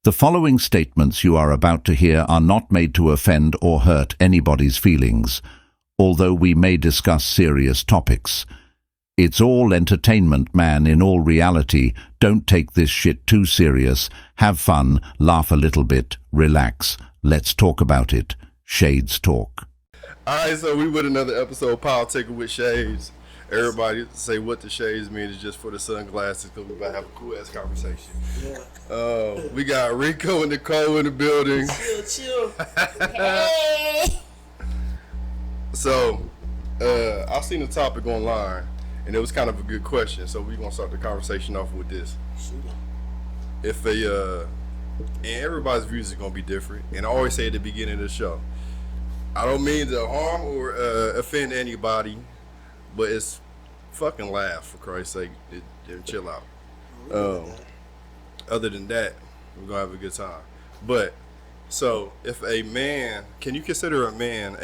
The following statements you are about to hear are not made to offend or hurt anybody's feelings, although we may discuss serious topics. It's all entertainment, man. In all reality, don't take this shit too serious. Have fun, laugh a little bit, relax. Let's talk about it. Shades Talk. Alright, so we with another episode of Politic'n with Shades. Everybody say what the shades mean is just for the sunglasses, because we about to have a cool ass conversation. Yeah. We got Rico and Nicole in the building. Chill. Hey. So, I seen the topic online, and it was kind of a good question. So we're gonna start the conversation off with this. If and everybody's views is gonna be different, and I always say at the beginning of the show, I don't mean to harm or offend anybody, but it's fucking laugh, for Christ's sake. Chill out. Other than that, we're gonna have a good time. But so, if a man, can you consider a man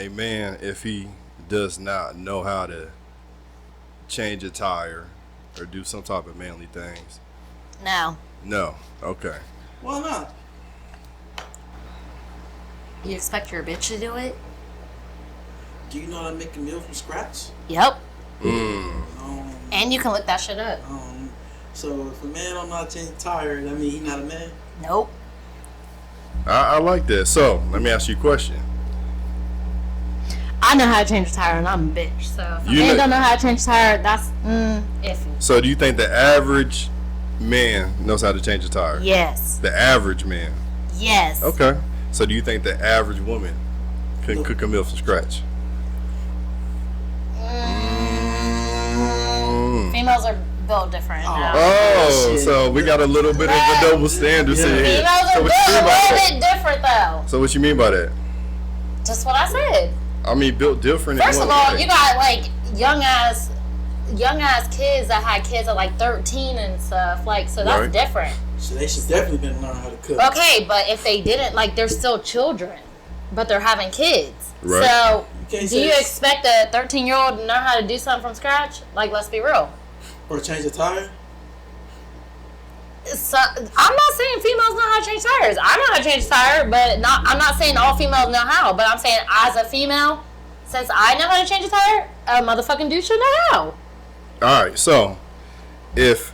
if he does not know how to change a tire or do some type of manly things? No. No. Okay. Why not? You expect your bitch to do it? Do you know how to make a meal from scratch? Yep. And you can look that shit up. So if a man don't know how to change a tire, that mean he not a man? Nope. I like that. So, let me ask you a question. I know how to change a tire and I'm a bitch. So if a man don't know how to change a tire, that's iffy. So do you think the average man knows how to change a tire? Yes. The average man? Yes. Okay. So do you think the average woman can cook a meal from scratch? Females are built different. So we got a little bit of a double standard here. Females are built a little bit different though. So what you mean by that? Just what I said. I mean, built different. First of all, you got like young ass kids that had kids at like 13 and stuff. Like, so that's different. So they should definitely been learn how to cook. Okay, but if they didn't, like, they're still children, but they're having kids. Right. So do you expect a 13-year-old to know how to do something from scratch? Like, let's be real. Or change a tire? So, I'm not saying females know how to change tires. I know how to change a tire, but I'm not saying all females know how. But I'm saying as a female, since I know how to change a tire, a motherfucking dude should know how. All right, so if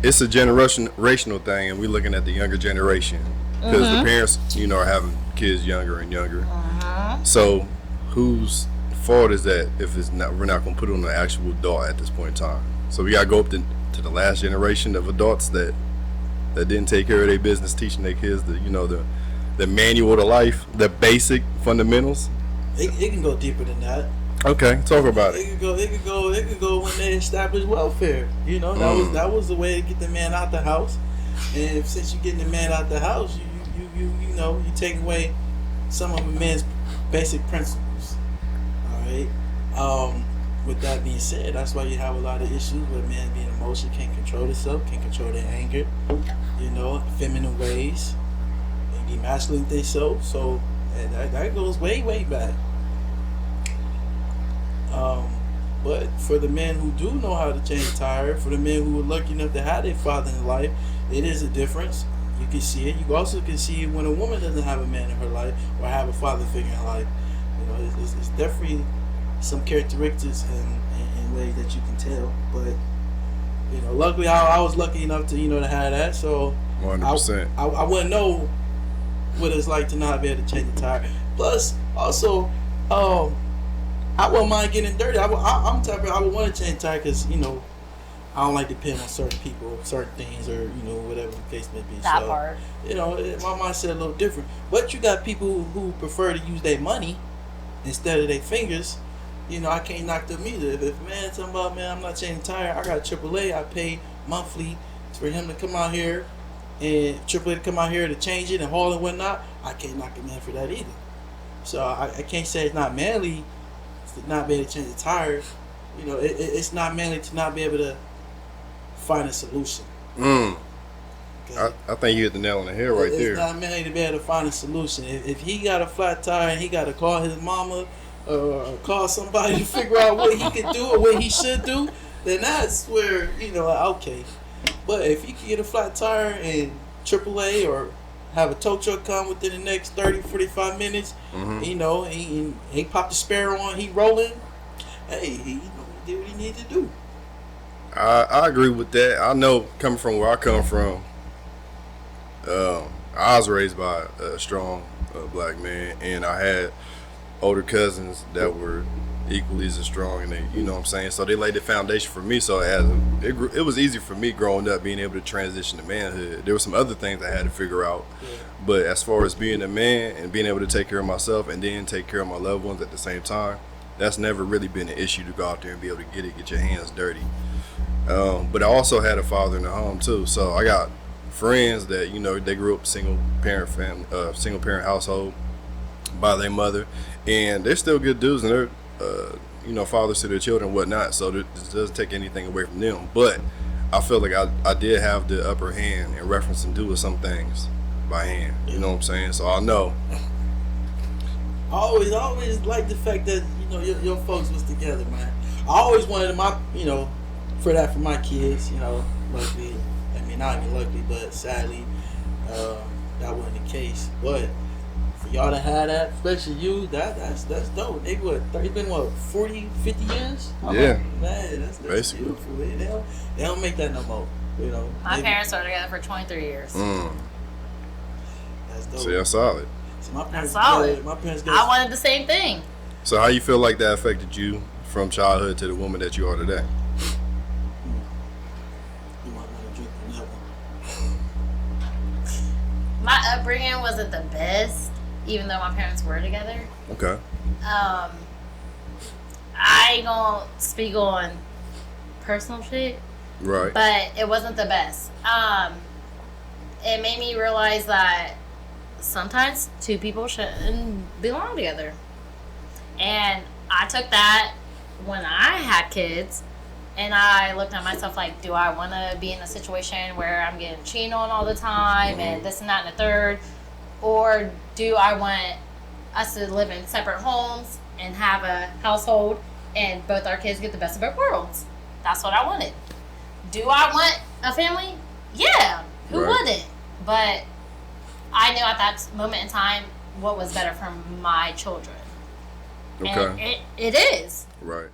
it's a generational thing, and we're looking at the younger generation, because the parents, are having kids younger and younger. So whose fault is that if it's not? We're not going to put it on the actual adult at this point in time. So we got to go up to the last generation of adults that didn't take care of their business, teaching their kids the manual to life, the basic fundamentals. It can go deeper than that. Okay, talk about it. It could go when they established welfare. That was the way to get the man out the house. And since you're getting the man out the house, you take away some of a man's basic principles. All right. With that being said, that's why you have a lot of issues with men being emotional, can't control themselves, can't control their anger. Feminine ways, and emasculate themselves. So that goes way, way back. But for the men who do know how to change a tire, for the men who are lucky enough to have their father in life, it is a difference. You can see it. You also can see it when a woman doesn't have a man in her life or have a father figure in her life. It's definitely some characteristics and ways that you can tell. But luckily I was lucky enough to to have that. So 100%. I wouldn't know what it's like to not be able to change a tire. Plus, also, I wouldn't mind getting dirty. I'm the type of I would want to change a tire because I don't like to depend on certain people, certain things, or whatever the case may be. That part. My mindset a little different. But you got people who prefer to use their money instead of their fingers. I can't knock them either. If a man talking about, man, I'm not changing tire, I got AAA. I pay monthly for him to come out here and AAA to come out here to change it and haul and whatnot. I can't knock a man for that either. So I can't say it's not manly to not be able to change a tire. It's not manly to not be able to find a solution. Okay? I think you hit the nail on the head right there. It's not manly to be able to find a solution. If he got a flat tire and he got to call his mama or call somebody to figure out what he could do or what he should do, then that's where, okay. But if he can get a flat tire and AAA or have a tow truck come within the next 30, 45 minutes. Mm-hmm. You know, he popped the spare on, he rolling. Hey, he did what he needed to do. I agree with that. I know coming from where I come from, I was raised by a strong black man, and I had older cousins that were equally as strong, and they, you know what I'm saying, so they laid the foundation for me. So it was easy for me growing up being able to transition to manhood. There were some other things I had to figure out, but as far as being a man and being able to take care of myself and then take care of my loved ones at the same time, that's never really been an issue to go out there and be able to get your hands dirty. But I also had a father in the home too, so I got friends that, you know, they grew up single parent household by their mother, and they're still good dudes, and they're you know, fathers to their children and whatnot, so it doesn't take anything away from them. But I feel like I did have the upper hand in reference to doing some things by hand, you know what I'm saying? So I know. I always liked the fact that, you know, your folks was together, man. I always wanted for my kids, you know. Luckily, I mean, not even luckily, but sadly, that wasn't the case. But for y'all to have that, especially you, that's dope. They been 40, 50 years? Yeah. Man, that's basically beautiful. They don't make that no more. You know. My parents were together for 23 years. That's dope. So that's solid. So my parents That's solid. My parents I wanted the same thing. So how you feel like that affected you from childhood to the woman that you are today? You might want to drink from that one. My upbringing wasn't the best, even though my parents were together. Okay. I ain't gonna speak on personal shit, Right. but it wasn't the best. It made me realize that sometimes two people shouldn't belong together. And I took that when I had kids, and I looked at myself like, do I want to be in a situation where I'm getting cheated on all the time and this and that and the third? Or do I want us to live in separate homes and have a household and both our kids get the best of both worlds? That's what I wanted. Do I want a family? Yeah, who wouldn't? But I knew at that moment in time what was better for my children. Okay. And it is. Right.